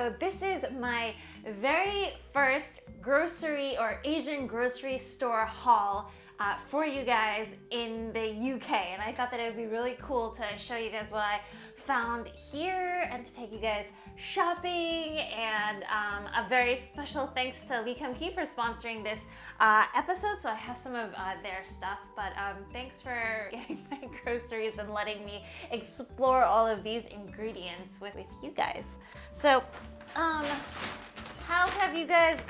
So this is my very first grocery or Asian grocery store haul for you guys in the UK, and I thought that it would be really cool to show you guys what I found here and to take you guys shopping. And a very special thanks to Lychee for sponsoring this episode. So I have some of their stuff, but thanks for getting my groceries and letting me explore all of these ingredients with you guys. So how have you guys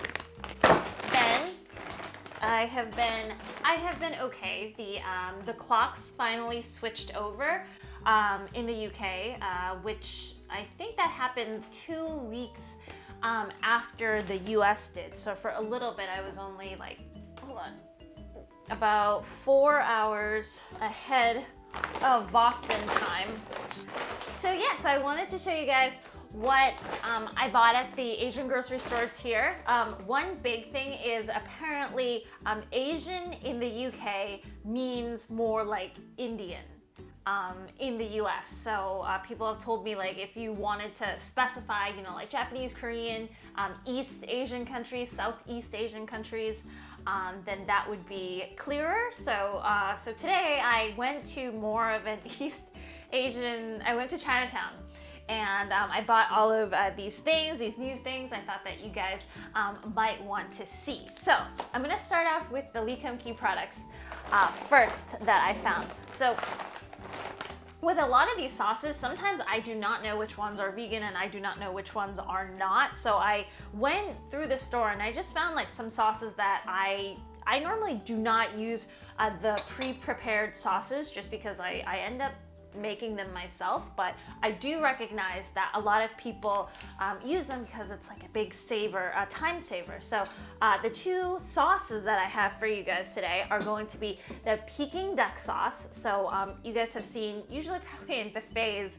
been? I have been okay. The clocks finally switched over in the UK, which I think that happened 2 weeks after the US did. So for a little bit, I was only like, about 4 hours ahead of Boston time. So yeah, so I wanted to show you guys what I bought at the Asian grocery stores here. One big thing is apparently Asian in the UK means more like Indian in the US. So people have told me, like, if you wanted to specify, you know, like Japanese, Korean, East Asian countries, Southeast Asian countries, then that would be clearer. So today I went to more of an East Asian, I went to Chinatown. And I bought all of these things, these new things I thought that you guys might want to see. So I'm gonna start off with the Lychee products first that I found. So with a lot of these sauces, sometimes I do not know which ones are vegan and I do not know which ones are not. So I went through the store and I just found like some sauces that I normally do not use the pre-prepared sauces, just because I end up making them myself, but I do recognize that a lot of people use them because it's like a big saver, a time saver. So the two sauces that I have for you guys today are going to be the Peking duck sauce. So you guys have seen, usually probably in buffets,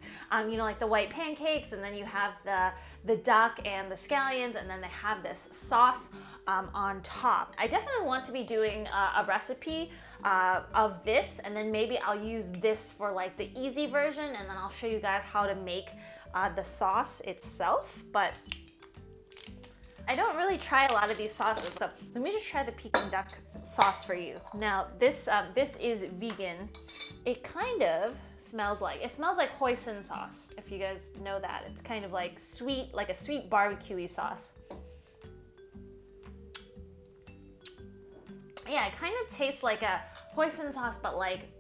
you know, like the white pancakes, and then you have the duck and the scallions, and then they have this sauce on top. I definitely want to be doing a recipe of this, and then maybe I'll use this for like the easy version, and then I'll show you guys how to make the sauce itself. But I don't really try a lot of these sauces, so let me just try the Peking duck sauce for you. Now this is vegan. It kind of smells like hoisin sauce, if you guys know that. It's kind of like sweet, like a sweet barbecue-y sauce. Yeah, it kind of tastes like a hoisin sauce, but like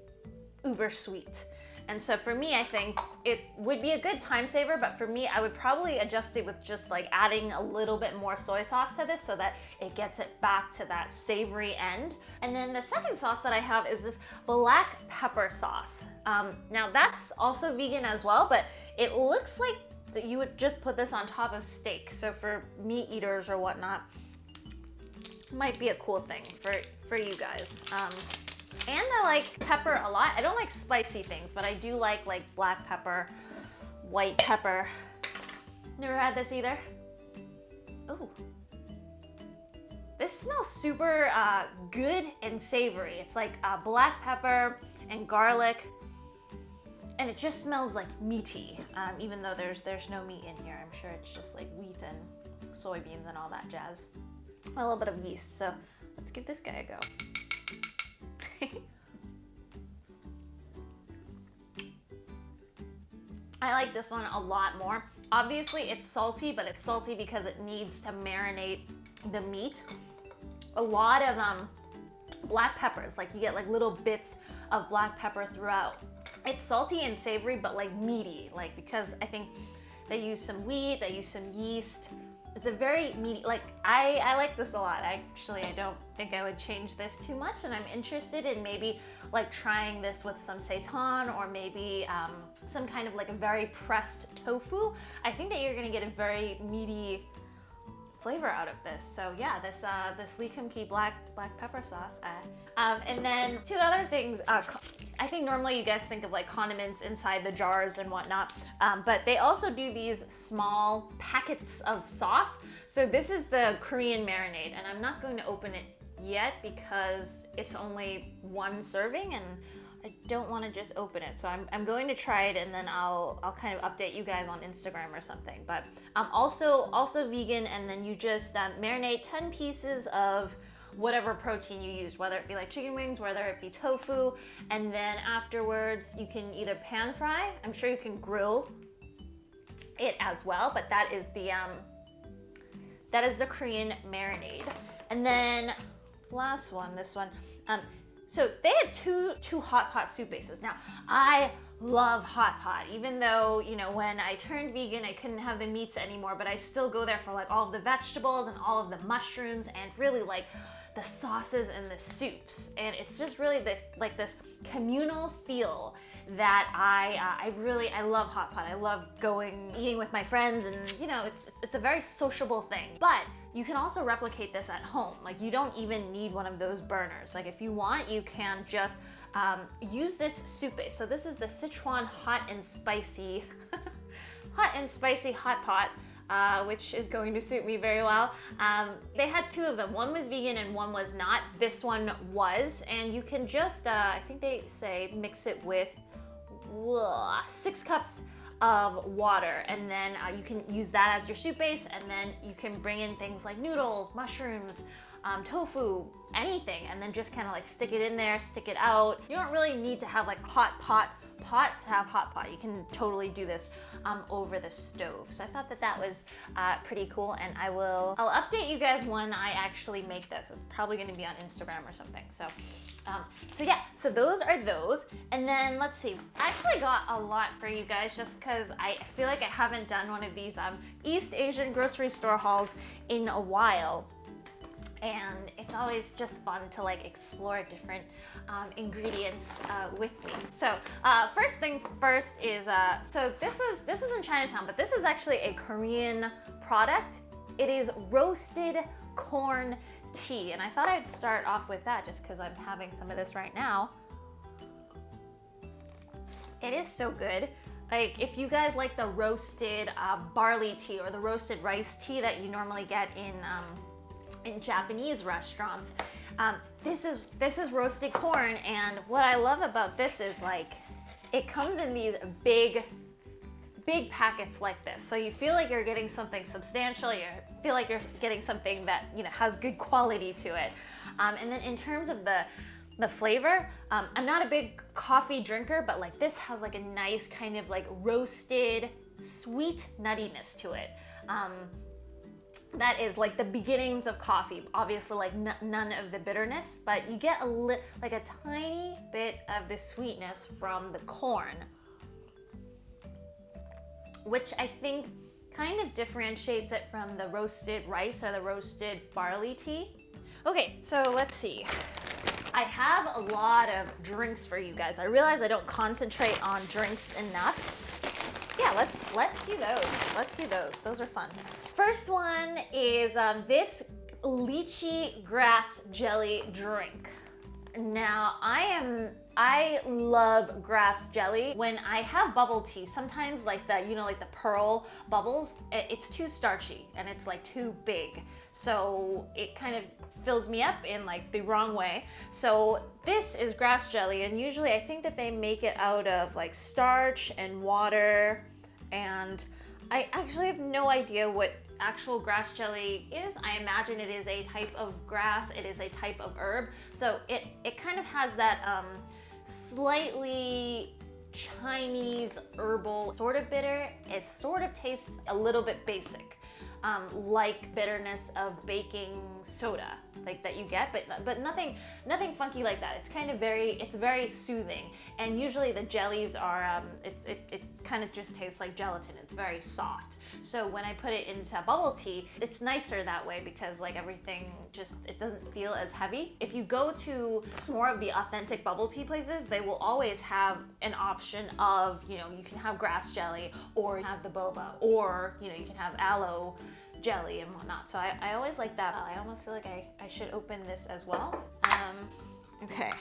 uber sweet. And so for me, I think it would be a good time saver, but for me, I would probably adjust it with just like adding a little bit more soy sauce to this so that it gets it back to that savory end. And then the second sauce that I have is this black pepper sauce. Now that's also vegan as well, but it looks like that you would just put this on top of steak. So for meat eaters or whatnot, might be a cool thing for you guys. And I like pepper a lot. I don't like spicy things, but I do like black pepper, white pepper. Never had this either. Ooh. This smells super good and savory. It's like black pepper and garlic, and it just smells like meaty, even though there's no meat in here. I'm sure it's just like wheat and soybeans and all that jazz. A little bit of yeast, so let's give this guy a go. I like this one a lot more. Obviously it's salty, but it's salty because it needs to marinate the meat. A lot of black peppers, like you get like little bits of black pepper throughout. It's salty and savory, but like meaty, like because I think they use some wheat, they use some yeast. It's a very meaty, like, I like this a lot. Actually, I don't think I would change this too much, and I'm interested in maybe like trying this with some seitan, or maybe some kind of like a very pressed tofu. I think that you're gonna get a very meaty flavor out of this. So yeah, this Lychee black pepper sauce. And then two other things. I think normally you guys think of like condiments inside the jars and whatnot, but they also do these small packets of sauce. So this is the Korean marinade, and I'm not going to open it yet because it's only one serving, and I don't want to just open it, so I'm going to try it, and then I'll kind of update you guys on Instagram or something. But also vegan, and then you just marinate 10 pieces of whatever protein you use, whether it be like chicken wings, whether it be tofu, and then afterwards you can either pan fry. I'm sure you can grill it as well, but that is the Korean marinade. And then last one, this one. So they had two hot pot soup bases. Now, I love hot pot, even though, you know, when I turned vegan, I couldn't have the meats anymore, but I still go there for like all of the vegetables and all of the mushrooms and really like the sauces and the soups. And it's just really this communal feel that I love hot pot. I love eating with my friends, and you know, it's a very sociable thing. But you can also replicate this at home. Like, you don't even need one of those burners. Like, if you want, you can just use this soup base. So this is the Sichuan hot and spicy hot pot, which is going to suit me very well. They had two of them. One was vegan and one was not. This one was, and you can just, I think they say mix it with 6 cups of water, and then you can use that as your soup base, and then you can bring in things like noodles, mushrooms, tofu, anything, and then just kind of like stick it in there, stick it out. You don't really need to have like hot pot to have hot pot. You can totally do this over the stove. So I thought that was pretty cool, and I'll update you guys when I actually make this. It's probably going to be on Instagram or something. So those are those. And then let's see, I actually got a lot for you guys just because I feel like I haven't done one of these East Asian grocery store hauls in a while. And it's always just fun to like explore different ingredients with me. So first thing first is, so this was in Chinatown, but this is actually a Korean product. It is roasted corn tea, and I thought I'd start off with that just because I'm having some of this right now. It is so good. Like, if you guys like the roasted barley tea or the roasted rice tea that you normally get in Japanese restaurants, this is roasted corn, and what I love about this is like it comes in these big packets like this, so you feel like you're getting something substantial. You feel like you're getting something that, you know, has good quality to it. And then in terms of the flavor, I'm not a big coffee drinker, but like this has like a nice kind of like roasted sweet nuttiness to it. That is like the beginnings of coffee. Obviously, like none of the bitterness, but you get like a tiny bit of the sweetness from the corn, which I think kind of differentiates it from the roasted rice or the roasted barley tea. Okay, so let's see. I have a lot of drinks for you guys. I realize I don't concentrate on drinks enough. Yeah, let's do those. Let's do those. Those are fun. First one is this lychee grass jelly drink. Now, I love grass jelly. When I have bubble tea, sometimes like the, you know, like the pearl bubbles, it's too starchy and it's like too big. So it kind of fills me up in like the wrong way. So this is grass jelly, and usually I think that they make it out of like starch and water, and I actually have no idea what actual grass jelly is. I imagine it is a type of grass, it is a type of herb. So it kind of has that slightly Chinese herbal sort of bitter. It sort of tastes a little bit basic, like bitterness of baking soda, like that you get, but nothing funky like that. It's kind of very soothing, and usually the jellies are it kind of just tastes like gelatin. It's very soft. So when I put it into bubble tea, it's nicer that way because like everything it doesn't feel as heavy. If you go to more of the authentic bubble tea places, they will always have an option of, you know, you can have grass jelly, or you have the boba, or, you know, you can have aloe jelly and whatnot. So I always like that. I almost feel like I should open this as well. Okay.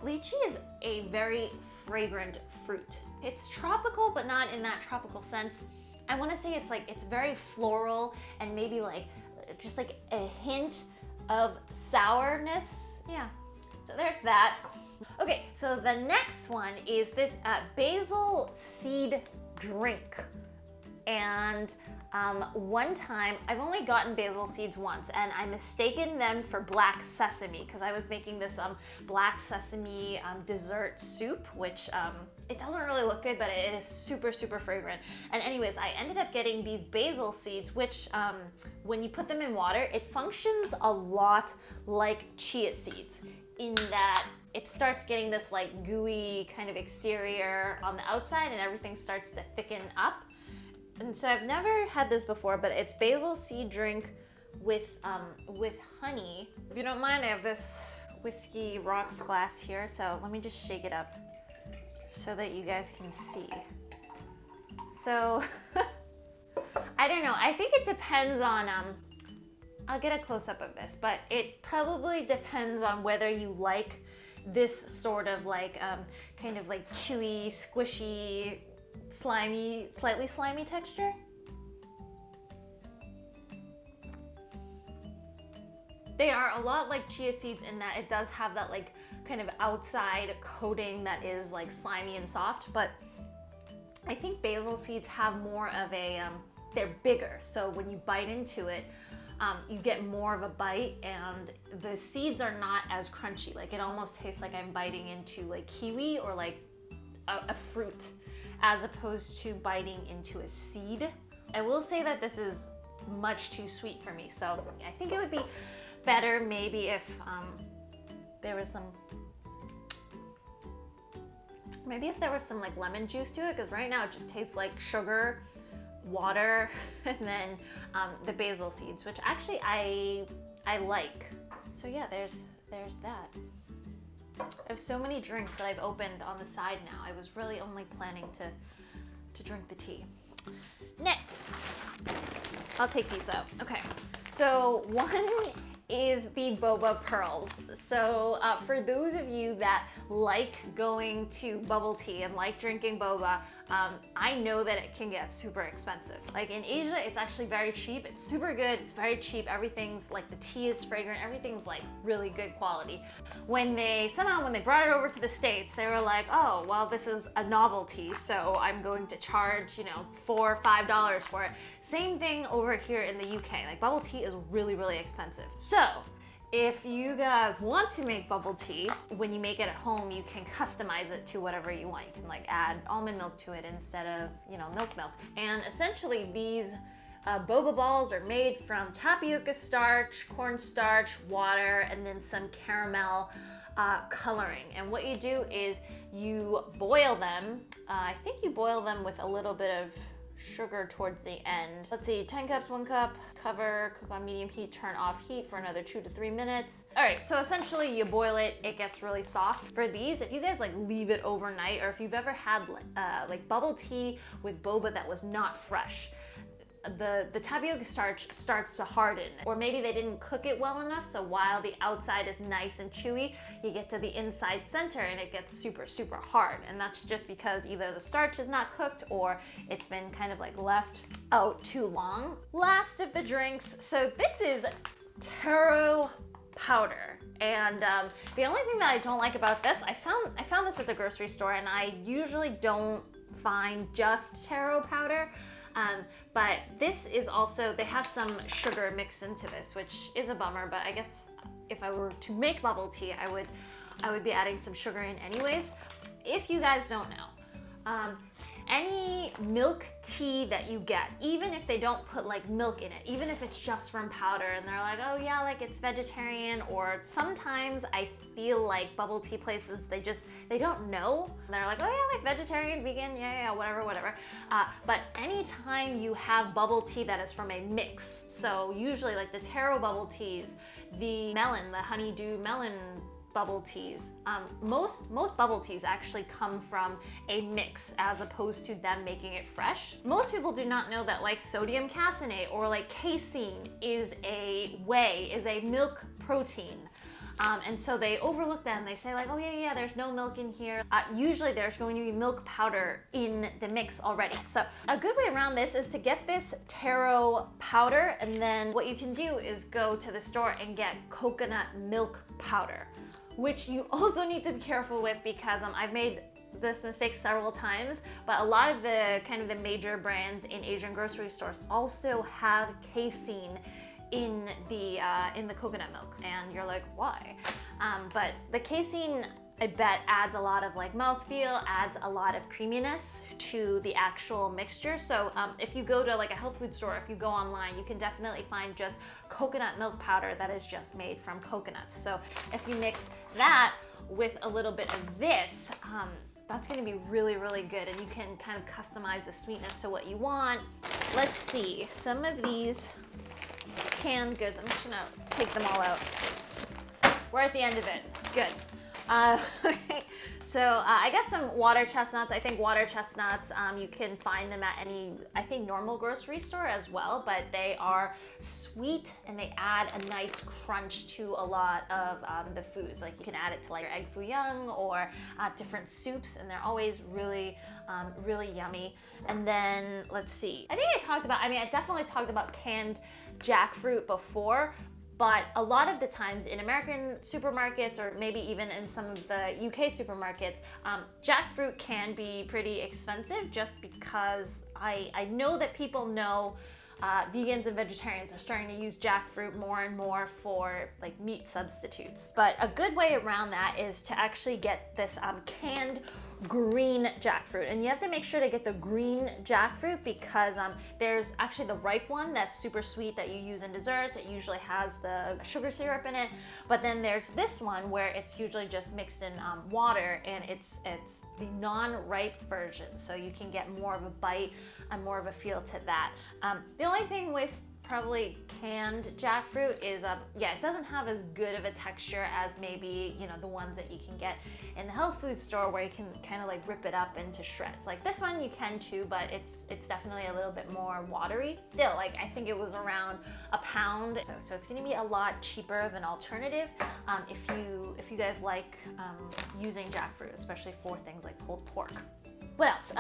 Lychee is a very fragrant fruit. It's tropical, but not in that tropical sense. I want to say it's very floral, and maybe like just like a hint of sourness. Yeah, so there's that. Okay, so the next one is this basil seed drink. And one time, I've only gotten basil seeds once, and I mistaken them for black sesame because I was making this black sesame dessert soup, which it doesn't really look good, but it is super, super fragrant. And anyways, I ended up getting these basil seeds, which when you put them in water, it functions a lot like chia seeds in that it starts getting this like gooey kind of exterior on the outside and everything starts to thicken up. And so I've never had this before, but it's basil seed drink with honey. If you don't mind, I have this whiskey rocks glass here, so let me just shake it up so that you guys can see. So, I don't know, I think it depends on, I'll get a close-up of this, but it probably depends on whether you like this sort of like, kind of like chewy, squishy, slimy, slightly slimy texture. They are a lot like chia seeds in that it does have that like kind of outside coating that is like slimy and soft, but I think basil seeds have more of a, they're bigger, so when you bite into it, you get more of a bite and the seeds are not as crunchy. Like it almost tastes like I'm biting into like kiwi or like a fruit, as opposed to biting into a seed. I will say that this is much too sweet for me, so I think it would be better maybe if there was some, maybe if there was some like lemon juice to it, because right now it just tastes like sugar, water, and then the basil seeds, which actually I like. So yeah, there's that. I have so many drinks that I've opened on the side now. I was really only planning to drink the tea. Next, I'll take these out. Okay, so one is the Boba Pearls. So for those of you that like going to bubble tea and like drinking boba, I know that it can get super expensive. Like in Asia, it's actually very cheap. It's super good, it's very cheap. Everything's like, the tea is fragrant, everything's like really good quality. When they brought it over to the States, they were like, oh, well, this is a novelty, so I'm going to charge, $4 or $5 for it. Same thing over here in the UK. Like bubble tea is really, really expensive. So if you guys want to make bubble tea, when you make it at home, you can customize it to whatever you want. You can like add almond milk to it instead of, milk. And essentially these boba balls are made from tapioca starch, cornstarch, water, and then some caramel coloring. And what you do is you boil them. I think you boil them with a little bit of sugar towards the end. Let's see, 10 cups, 1 cup, cover, cook on medium heat, turn off heat for another 2 to 3 minutes. All right, so essentially you boil it, it gets really soft. For these, if you guys like leave it overnight, or if you've ever had like bubble tea with boba that was not fresh, the tapioca starch starts to harden, or maybe they didn't cook it well enough, so while the outside is nice and chewy, you get to the inside center and it gets super, super hard. And that's just because either the starch is not cooked or it's been kind of like left out too long. Last of the drinks, so this is Taro Powder. And the only thing that I don't like about this, I found this at the grocery store, and I usually don't find just Taro Powder. But this is also, they have some sugar mixed into this, which is a bummer, but I guess if I were to make bubble tea, I would be adding some sugar in anyways. If you guys don't know, any milk tea that you get, even if they don't put like milk in it, even if it's just from powder and they're like, oh yeah, like it's vegetarian, or sometimes I feel like bubble tea places, they don't know. They're like, oh yeah, like vegetarian, vegan, yeah, whatever. But anytime you have bubble tea that is from a mix, so usually like the taro bubble teas, the honeydew melon bubble teas. Most bubble teas actually come from a mix as opposed to them making it fresh. Most people do not know that like sodium caseinate or like casein is a milk protein. And so they overlook that and they say like, oh yeah, there's no milk in here. Usually there's going to be milk powder in the mix already. So a good way around this is to get this taro powder, and then what you can do is go to the store and get coconut milk powder, which you also need to be careful with because I've made this mistake several times, but a lot of the kind of the major brands in Asian grocery stores also have casein in the coconut milk, and you're like, why? But the casein, I bet, adds a lot of like mouthfeel, adds a lot of creaminess to the actual mixture. So if you go to like a health food store, if you go online, you can definitely find just coconut milk powder that is just made from coconuts. So if you mix that with a little bit of this, that's gonna be really, really good, and you can kind of customize the sweetness to what you want. Let's see, some of these canned goods, I'm just gonna take them all out. We're at the end of it, good. Okay. So I got some water chestnuts. I think water chestnuts, you can find them at any, I think, normal grocery store as well, but they are sweet and they add a nice crunch to a lot of the foods. Like you can add it to like your egg foo young or different soups, and they're always really, really yummy. And then let's see, I definitely talked about canned jackfruit before, but a lot of the times in American supermarkets, or maybe even in some of the UK supermarkets, jackfruit can be pretty expensive just because I know that people know vegans and vegetarians are starting to use jackfruit more and more for like meat substitutes. But a good way around that is to actually get this canned green jackfruit, and you have to make sure to get the green jackfruit because there's actually the ripe one that's super sweet that you use in desserts. It usually has the sugar syrup in it, but then there's this one where it's usually just mixed in water, and it's the non-ripe version, so you can get more of a bite and more of a feel to that. The only thing with probably canned jackfruit is it doesn't have as good of a texture as maybe, you know, the ones that you can get in the health food store where you can kind of like rip it up into shreds. Like this one you can too, but it's definitely a little bit more watery. Still, like I think it was around £1, so it's gonna be a lot cheaper of an alternative if you guys like using jackfruit, especially for things like pulled pork. What else?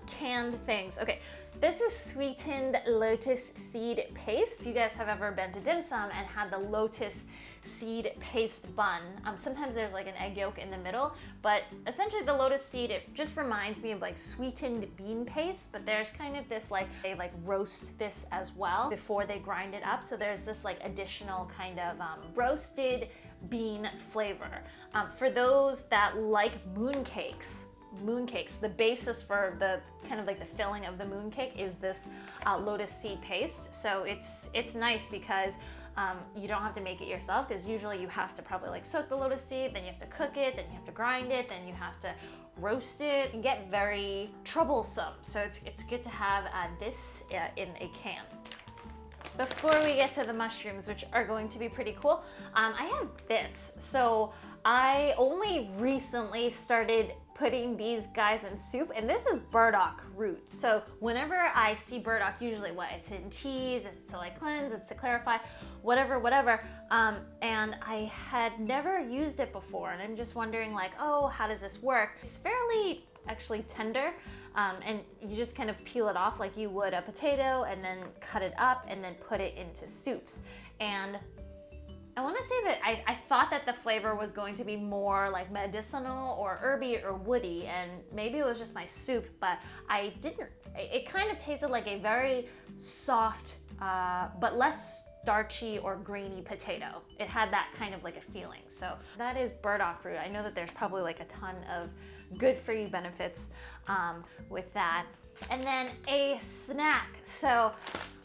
Canned things. Okay, this is sweetened lotus seed paste. If you guys have ever been to dim sum and had the lotus seed paste bun, sometimes there's like an egg yolk in the middle, but essentially the lotus seed, it just reminds me of like sweetened bean paste, but there's kind of this like, they like roast this as well before they grind it up. So there's this like additional kind of roasted bean flavor. For those that like mooncakes, the basis for the kind of like the filling of the mooncake is this lotus seed paste. So it's nice because you don't have to make it yourself, because usually you have to probably like soak the lotus seed, then you have to cook it, then you have to grind it, then you have to roast it. It can get very troublesome. So it's good to have this in a can. Before we get to the mushrooms, which are going to be pretty cool, I have this. So I only recently started putting these guys in soup, and this is burdock root. So whenever I see burdock, usually it's in teas, it's to like cleanse, it's to clarify, whatever. And I had never used it before, and I'm just wondering like, oh, how does this work? It's fairly actually tender, and you just kind of peel it off like you would a potato, and then cut it up and then put it into soups. And I want to say that I thought that the flavor was going to be more like medicinal or herby or woody, and maybe it was just my soup, but I didn't. It kind of tasted like a very soft but less starchy or grainy potato. It had that kind of like a feeling. So that is burdock root. I know that there's probably like a ton of good for you benefits with that. And then a snack. So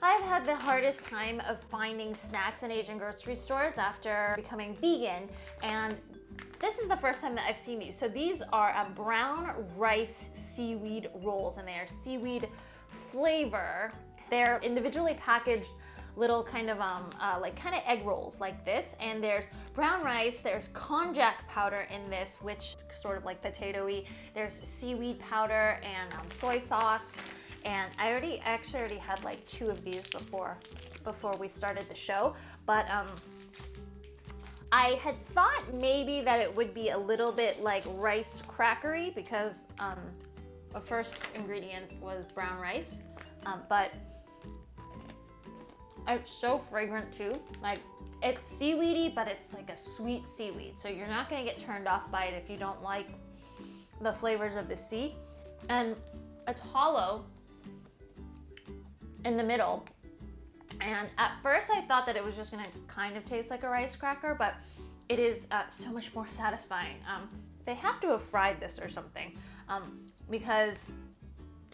I've had the hardest time of finding snacks in Asian grocery stores after becoming vegan, and this is the first time that I've seen these. So these are brown rice seaweed rolls, and they are seaweed flavor. They're individually packaged little kind of egg rolls like this, and there's brown rice, there's konjac powder in this, which sort of like potato-y, there's seaweed powder and soy sauce, and I actually already had like 2 of these before we started the show, but I had thought maybe that it would be a little bit like rice crackery because the first ingredient was brown rice, but it's so fragrant too. Like, it's seaweedy, but it's like a sweet seaweed. So you're not gonna get turned off by it if you don't like the flavors of the sea. And it's hollow in the middle. And at first I thought that it was just gonna kind of taste like a rice cracker, but it is so much more satisfying. They have to have fried this or something because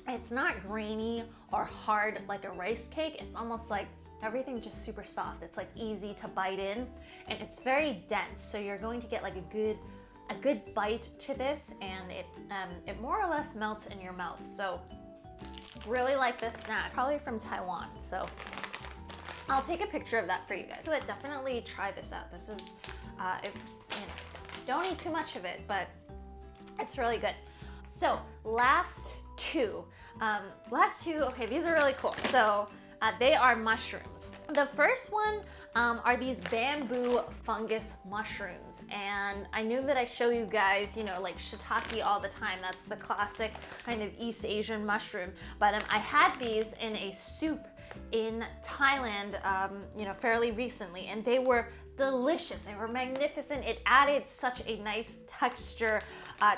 it's not grainy or hard like a rice cake. It's almost like everything just super soft. It's like easy to bite in, and it's very dense. So you're going to get like a good bite to this, and it more or less melts in your mouth. So really like this snack, probably from Taiwan. So I'll take a picture of that for you guys. So definitely try this out. This is, don't eat too much of it, but it's really good. So last two, okay, these are really cool. So they are mushrooms. The first one are these bamboo fungus mushrooms. And I knew that I show you guys, like shiitake all the time. That's the classic kind of East Asian mushroom. But I had these in a soup in Thailand, fairly recently, and they were delicious. They were magnificent. It added such a nice texture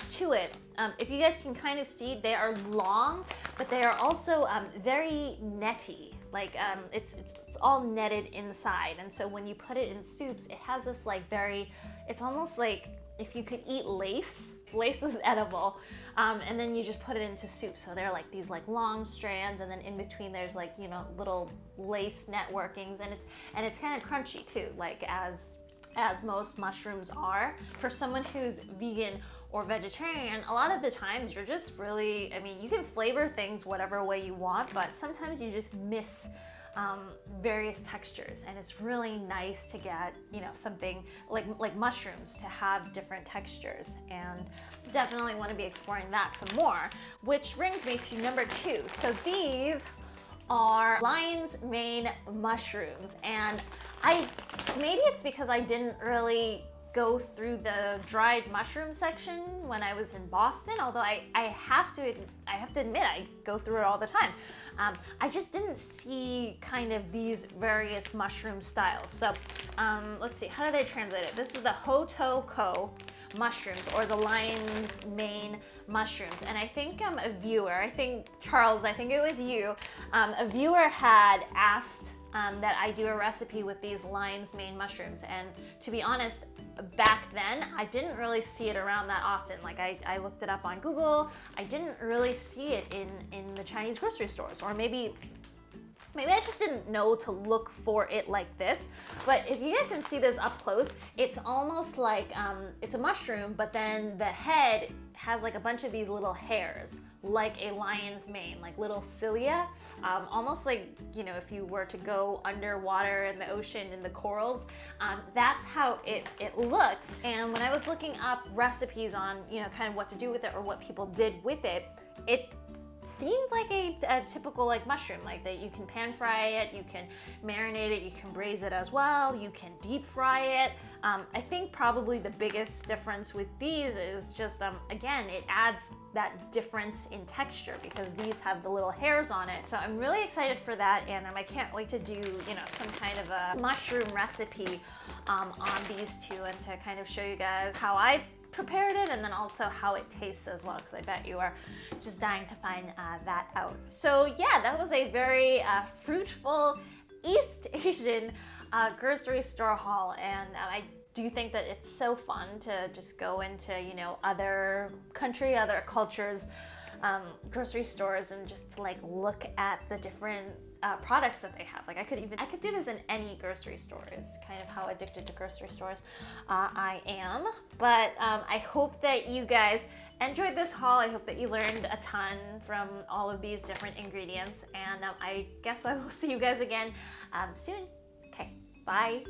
to it. If you guys can kind of see, they are long, but they are also very netty. Like it's all netted inside, and so when you put it in soups, it has this like it's almost like if you could eat lace. Lace is edible, and then you just put it into soup. So they're like these like long strands, and then in between there's like little lace networkings, and it's kind of crunchy too, like as most mushrooms are. For someone who's vegan or vegetarian, a lot of the times you're just really, you can flavor things whatever way you want, but sometimes you just miss various textures, and it's really nice to get something like mushrooms to have different textures, and definitely want to be exploring that some more, which brings me to number 2. So these are lion's mane mushrooms, and maybe it's because I didn't really go through the dried mushroom section when I was in Boston, although I have to admit I go through it all the time. I just didn't see kind of these various mushroom styles. So let's see, how do they translate it? This is the Hotoko mushrooms, or the lion's mane mushrooms. And I think a viewer, Charles, I think it was you, a viewer had asked that I do a recipe with these lion's mane mushrooms. And to be honest, back then, I didn't really see it around that often. Like I looked it up on Google. I didn't really see it in the Chinese grocery stores, or maybe I just didn't know to look for it like this. But if you guys can see this up close, it's almost like it's a mushroom, but then the head has like a bunch of these little hairs, like a lion's mane, like little cilia, almost like, if you were to go underwater in the ocean in the corals, that's how it looks. And when I was looking up recipes on, kind of what to do with it or what people did with it, it seemed like a typical like mushroom, like that you can pan fry it, you can marinate it, you can braise it as well, you can deep fry it. I think probably the biggest difference with these is just, again, it adds that difference in texture because these have the little hairs on it. So I'm really excited for that, and I can't wait to do, some kind of a mushroom recipe on these two, and to kind of show you guys how I prepared it, and then also how it tastes as well, because I bet you are just dying to find that out. So yeah, that was a very fruitful East Asian grocery store haul, and I do think that it's so fun to just go into other cultures, grocery stores, and just to like look at the different products that they have. Like I could do this in any grocery store, is kind of how addicted to grocery stores I am. But I hope that you guys enjoyed this haul. I hope that you learned a ton from all of these different ingredients, and I guess I will see you guys again soon. Okay, bye.